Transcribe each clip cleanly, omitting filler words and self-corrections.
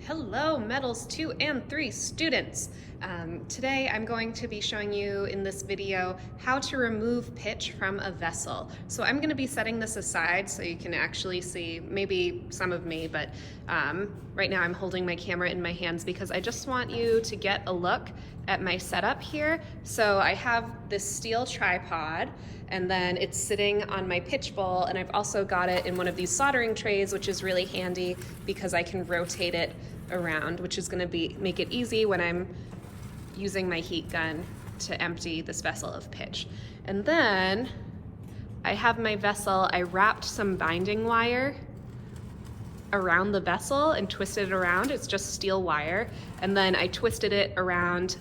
Hello, Metals 2 and 3 students. Today I'm going to be showing you in this video how to remove pitch from a vessel. So I'm going to be setting this aside so you can actually see maybe some of me, but right now I'm holding my camera in my hands because I just want you to get a look at my setup here. So I have this steel tripod and then it's sitting on my pitch bowl, and I've also got it in one of these soldering trays, which is really handy because I can rotate it around, which is going to make it easy when I'm using my heat gun to empty this vessel of pitch. And then I have my vessel, I wrapped some binding wire around the vessel and twisted it around. It's just steel wire. And then I twisted it around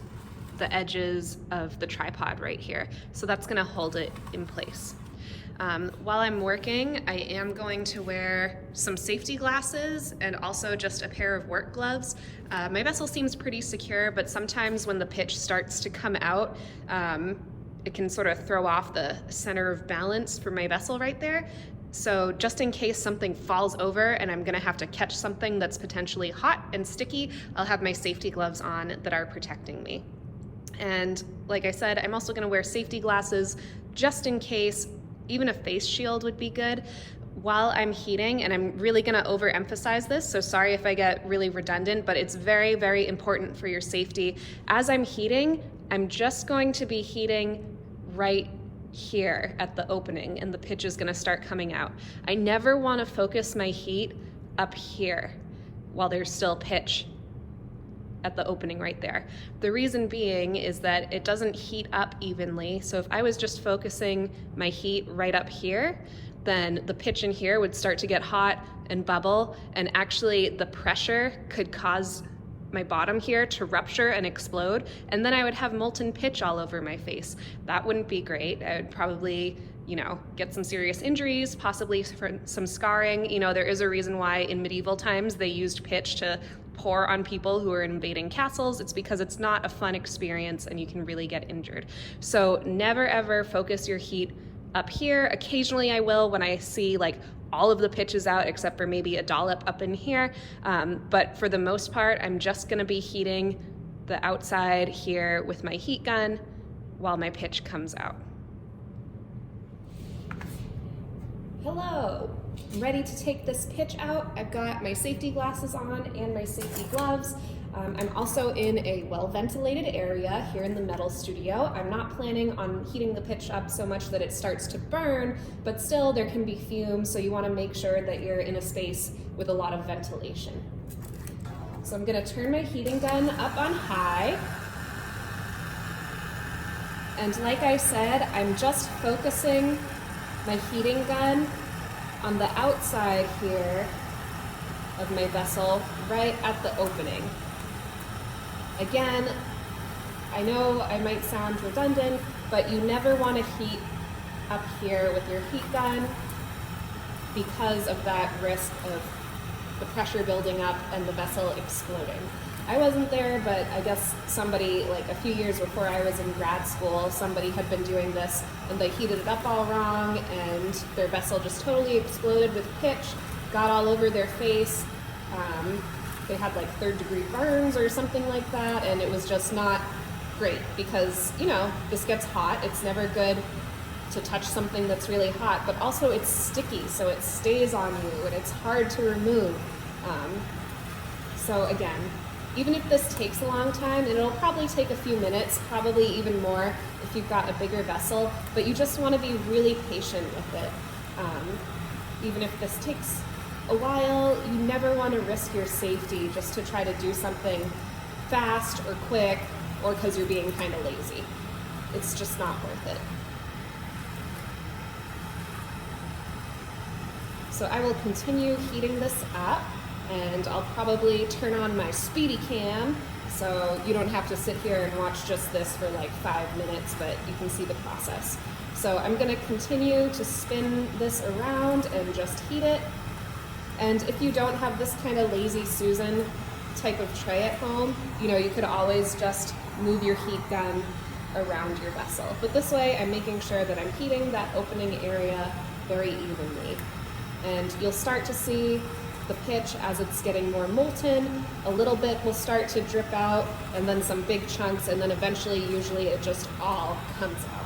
the edges of the tripod right here. So that's gonna hold it in place. While I'm working, I am going to wear some safety glasses and also just a pair of work gloves. My vessel seems pretty secure, but sometimes when the pitch starts to come out, it can sort of throw off the center of balance for my vessel right there. So just in case something falls over and I'm gonna have to catch something that's potentially hot and sticky, I'll have my safety gloves on that are protecting me. And like I said, I'm also gonna wear safety glasses just in case. Even a face shield would be good while I'm heating, and I'm really gonna overemphasize this, so sorry if I get really redundant, but it's very, very important for your safety. As I'm heating, I'm just going to be heating right here at the opening, and the pitch is gonna start coming out. I never wanna focus my heat up here while there's still pitch at the opening right there. The reason being is that it doesn't heat up evenly. So if I was just focusing my heat right up here, then the pitch in here would start to get hot and bubble, and actually the pressure could cause my bottom here to rupture and explode, and then I would have molten pitch all over my face. That wouldn't be great. I would probably, get some serious injuries, possibly some scarring. There is a reason why in medieval times they used pitch to pour on people who are invading castles. It's because it's not a fun experience and you can really get injured. So never ever focus your heat up here. Occasionally I will when I see all of the pitch is out except for maybe a dollop up in here. But for the most part, I'm just gonna be heating the outside here with my heat gun while my pitch comes out. Hello, I'm ready to take this pitch out. I've got my safety glasses on and my safety gloves. I'm also in a well-ventilated area here in the metal studio. I'm not planning on heating the pitch up so much that it starts to burn, but still there can be fumes, so you want to make sure that you're in a space with a lot of ventilation. So I'm going to turn my heating gun up on high. And like I said, I'm just focusing my heating gun on the outside here of my vessel, right at the opening. Again, I know I might sound redundant, but you never want to heat up here with your heat gun because of that risk of the pressure building up and the vessel exploding. I wasn't there, but I guess somebody, a few years before I was in grad school, somebody had been doing this and they heated it up all wrong and their vessel just totally exploded with pitch, got all over their face. They had third-degree burns or something like that, and it was just not great because, this gets hot. It's never good to touch something that's really hot, but also it's sticky, so it stays on you and it's hard to remove. So again, even if this takes a long time, and it'll probably take a few minutes, probably even more if you've got a bigger vessel, but you just want to be really patient with it. Even if this takes a while, you never want to risk your safety just to try to do something fast or quick or because you're being kind of lazy. It's just not worth it. So I will continue heating this up, and I'll probably turn on my speedy cam so you don't have to sit here and watch just this for 5 minutes, but you can see the process. So I'm going to continue to spin this around and just heat it. And if you don't have this kind of lazy Susan type of tray at home, you could always just move your heat gun around your vessel. But this way I'm making sure that I'm heating that opening area very evenly. And you'll start to see the pitch as it's getting more molten. A little bit will start to drip out, and then some big chunks, and then eventually, usually it just all comes out.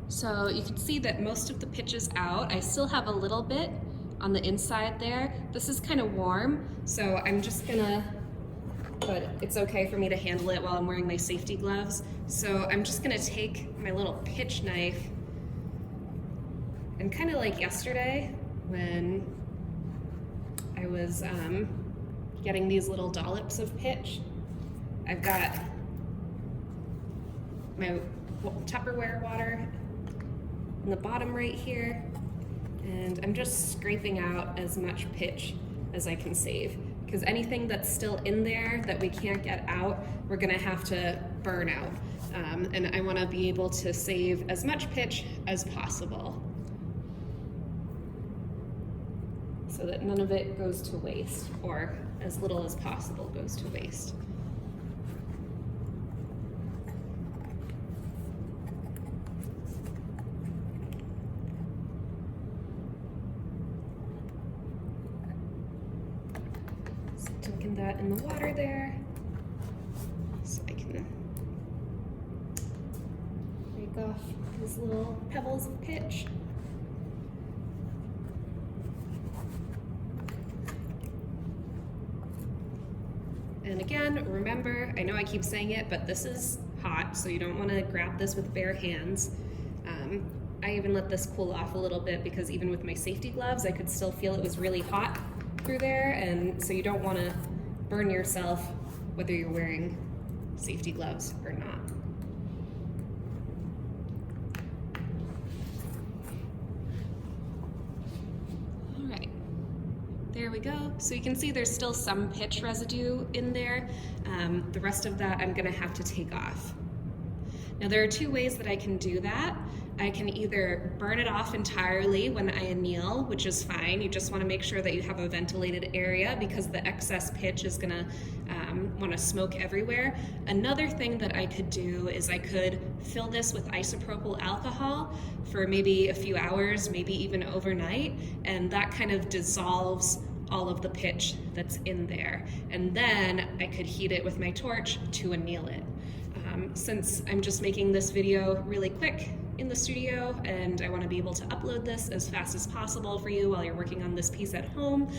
So you can see that most of the pitch is out. I still have a little bit on the inside there. This is kind of warm, so I'm just gonna, but it's okay for me to handle it while I'm wearing my safety gloves. So I'm just gonna take my little pitch knife, and kind of like yesterday when I was getting these little dollops of pitch, I've got my Tupperware water in the bottom right here, and I'm just scraping out as much pitch as I can save, because anything that's still in there that we can't get out, we're gonna have to burn out. And I wanna be able to save as much pitch as possible so that none of it goes to waste, or as little as possible goes to waste. Dunking that in the water there so I can break off these little pebbles of pitch. And again, remember, I know I keep saying it, but this is hot, so you don't want to grab this with bare hands. I even let this cool off a little bit, because even with my safety gloves, I could still feel it was really hot through there, and so you don't want to burn yourself whether you're wearing safety gloves or not. All right, there we go. So you can see there's still some pitch residue in there. The rest of that I'm gonna have to take off. Now there are two ways that I can do that. I can either burn it off entirely when I anneal, which is fine. You just want to make sure that you have a ventilated area, because the excess pitch is going to want to smoke everywhere. Another thing that I could do is I could fill this with isopropyl alcohol for maybe a few hours, maybe even overnight, and that kind of dissolves all of the pitch that's in there. And then I could heat it with my torch to anneal it. Since I'm just making this video really quick in the studio, and I want to be able to upload this as fast as possible for you while you're working on this piece at home,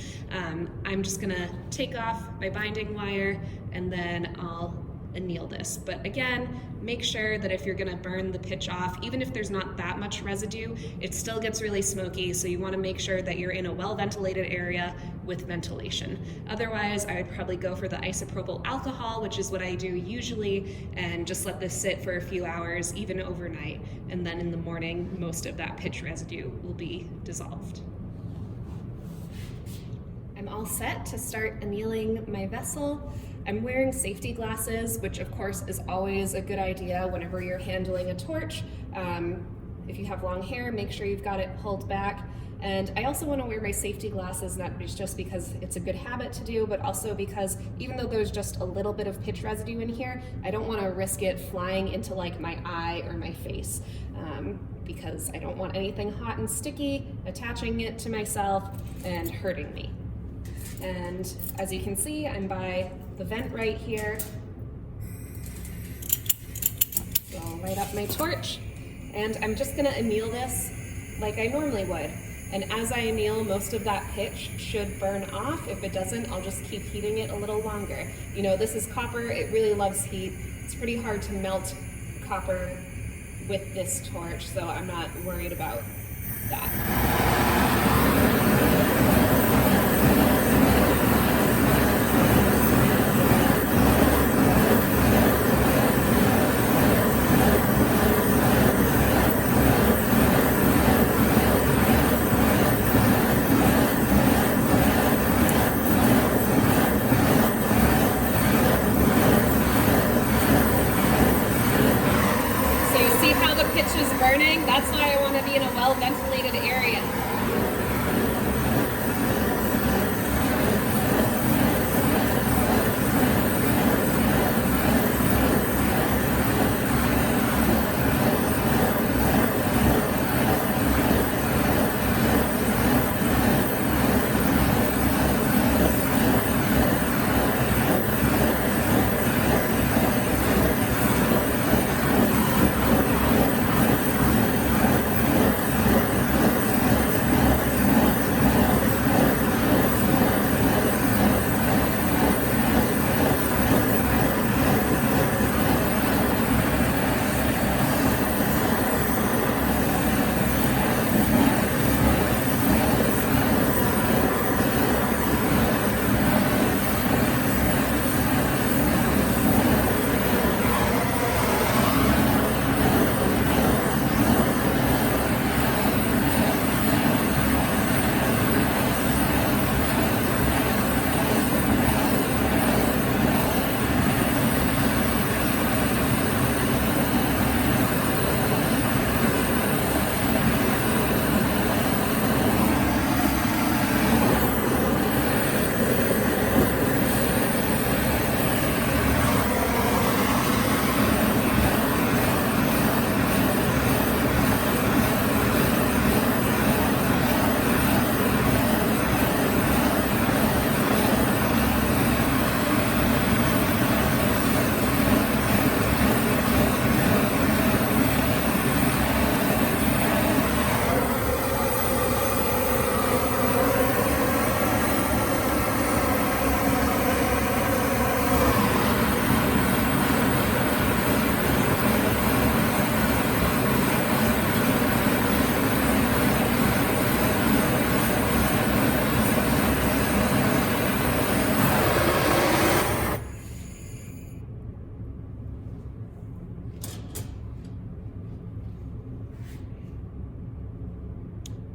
I'm just gonna take off my binding wire and then I'll anneal this. But again, make sure that if you're gonna burn the pitch off, even if there's not that much residue, it still gets really smoky, so you wanna make sure that you're in a well-ventilated area with ventilation. Otherwise, I would probably go for the isopropyl alcohol, which is what I do usually, and just let this sit for a few hours, even overnight, and then in the morning, most of that pitch residue will be dissolved. I'm all set to start annealing my vessel. I'm wearing safety glasses, which of course is always a good idea whenever you're handling a torch. If you have long hair, make sure you've got it pulled back. And I also want to wear my safety glasses, not just because it's a good habit to do, but also because even though there's just a little bit of pitch residue in here, I don't want to risk it flying into like my eye or my face, because I don't want anything hot and sticky attaching it to myself and hurting me. And as you can see, I'm by the vent right here. So I'll light up my torch, and I'm just gonna anneal this like I normally would. And as I anneal, most of that pitch should burn off. If it doesn't, I'll just keep heating it a little longer. You know, this is copper, it really loves heat. It's pretty hard to melt copper with this torch, so I'm not worried about that. Pitch is burning. That's why I want to be in a well-ventilated area.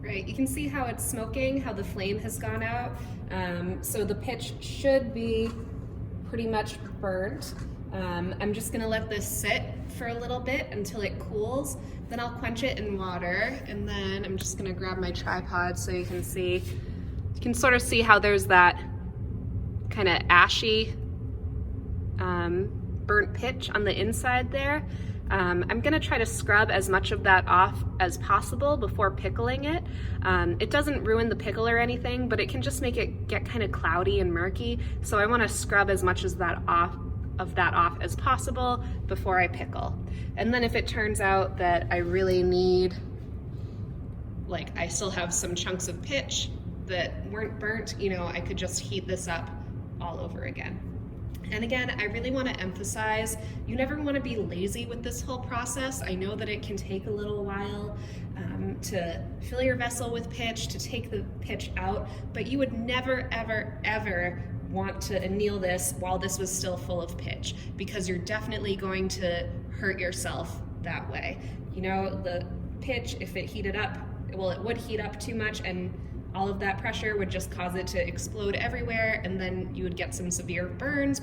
Right, you can see how it's smoking, how the flame has gone out. So the pitch should be pretty much burnt. I'm just gonna let this sit for a little bit until it cools. Then I'll quench it in water, and then I'm just gonna grab my tripod so you can see. You can sort of see how there's that kind of ashy burnt pitch on the inside there. I'm gonna try to scrub as much of that off as possible before pickling it. It doesn't ruin the pickle or anything, but it can just make it get kind of cloudy and murky. So I wanna scrub as much of that off as possible before I pickle. And then if it turns out that I really need, like I still have some chunks of pitch that weren't burnt, you know, I could just heat this up all over again. And again, I really want to emphasize, you never want to be lazy with this whole process. I know that it can take a little while to fill your vessel with pitch, to take the pitch out, but you would never, ever, ever want to anneal this while this was still full of pitch, because you're definitely going to hurt yourself that way. You know, the pitch, if it heated up, well, it would heat up too much, and all of that pressure would just cause it to explode everywhere, and then you would get some severe burns,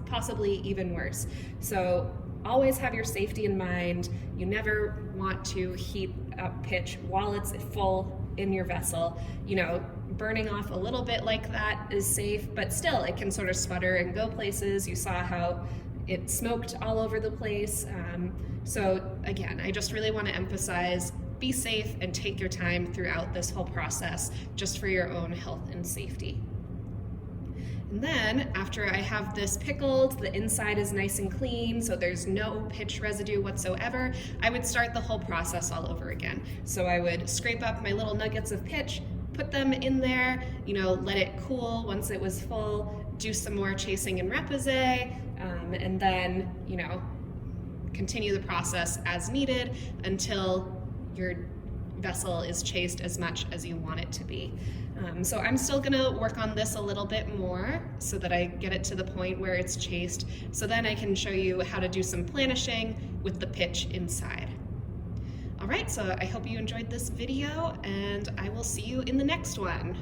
possibly even worse. So always have your safety in mind. You never want to heat up pitch while it's full in your vessel. You know, burning off a little bit like that is safe, but still it can sort of sputter and go places. You saw how it smoked all over the place. So again, I just really want to emphasize, be safe and take your time throughout this whole process, just for your own health and safety. And then after I have this pickled, the inside is nice and clean, so there's no pitch residue whatsoever, I would start the whole process all over again. So I would scrape up my little nuggets of pitch, put them in there, let it cool once it was full, do some more chasing and repoussé, and then, continue the process as needed until your vessel is chased as much as you want it to be. So I'm still gonna work on this a little bit more so that I get it to the point where it's chased, so then I can show you how to do some planishing with the pitch inside. All right, so I hope you enjoyed this video, and I will see you in the next one.